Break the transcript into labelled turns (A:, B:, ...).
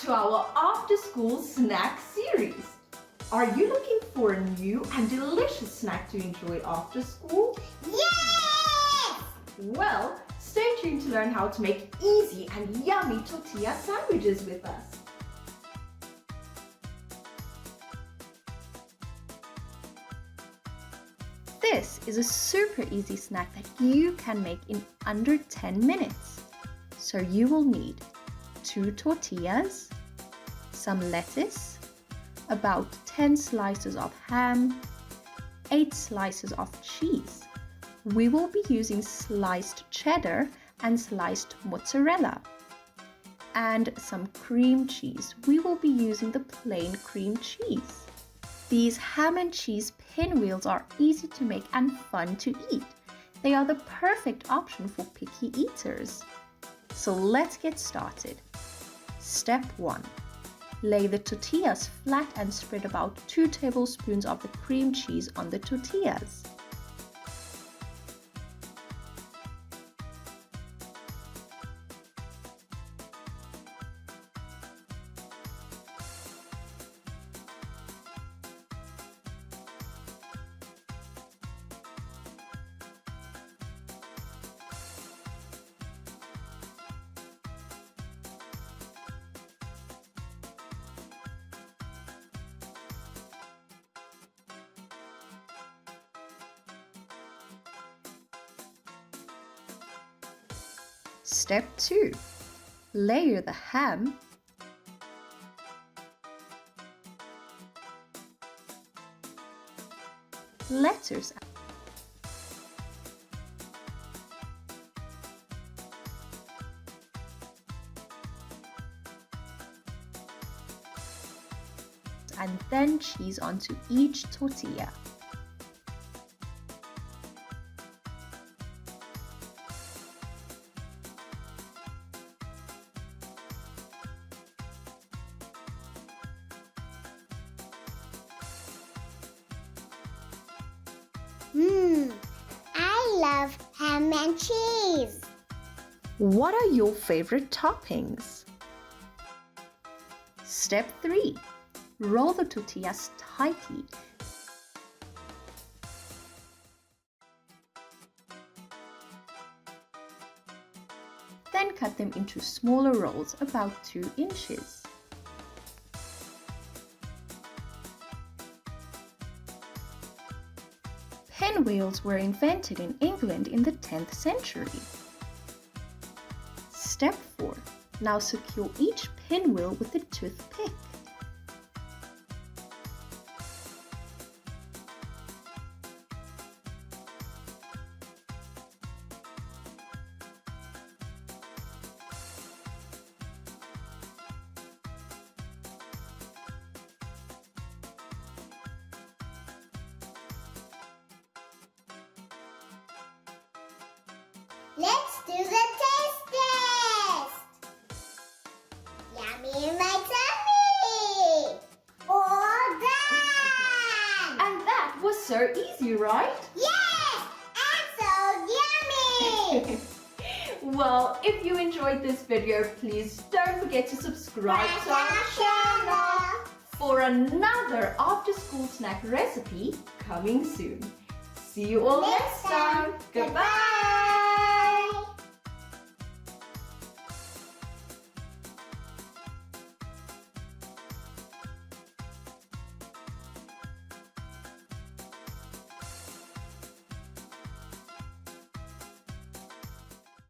A: to our after-school snack series. Are you looking for a new and delicious snack to enjoy after school?
B: Yes!
A: Well, stay tuned to learn how to make easy and yummy tortilla sandwiches with us.
C: This is a super easy snack that you can make in under 10 minutes. So you will need 2 tortillas, some lettuce, about 10 slices of ham, 8 slices of cheese. We will be using sliced cheddar and sliced mozzarella. And some cream cheese. We will be using the plain cream cheese. These ham and cheese pinwheels are easy to make and fun to eat. They are the perfect option for picky eaters. So let's get started. Step 1. Lay the tortillas flat and spread about 2 tablespoons of the cream cheese on the tortillas. Step 2. Layer the ham, lettuce, and then cheese onto each tortilla.
B: I love ham and cheese.
C: What are your favorite toppings? Step 3. Roll the tortillas tightly. Then cut them into smaller rolls about 2 inches. Pinwheels were invented in England in the 10th century. Step 4. Now secure each pinwheel with a toothpick.
B: Let's do the taste test! Yummy in my tummy! All done!
A: And that was so easy, right?
B: Yes! And so yummy!
A: Well, if you enjoyed this video, please don't forget to subscribe to our channel for another after-school snack recipe coming soon. See you all next time. Goodbye!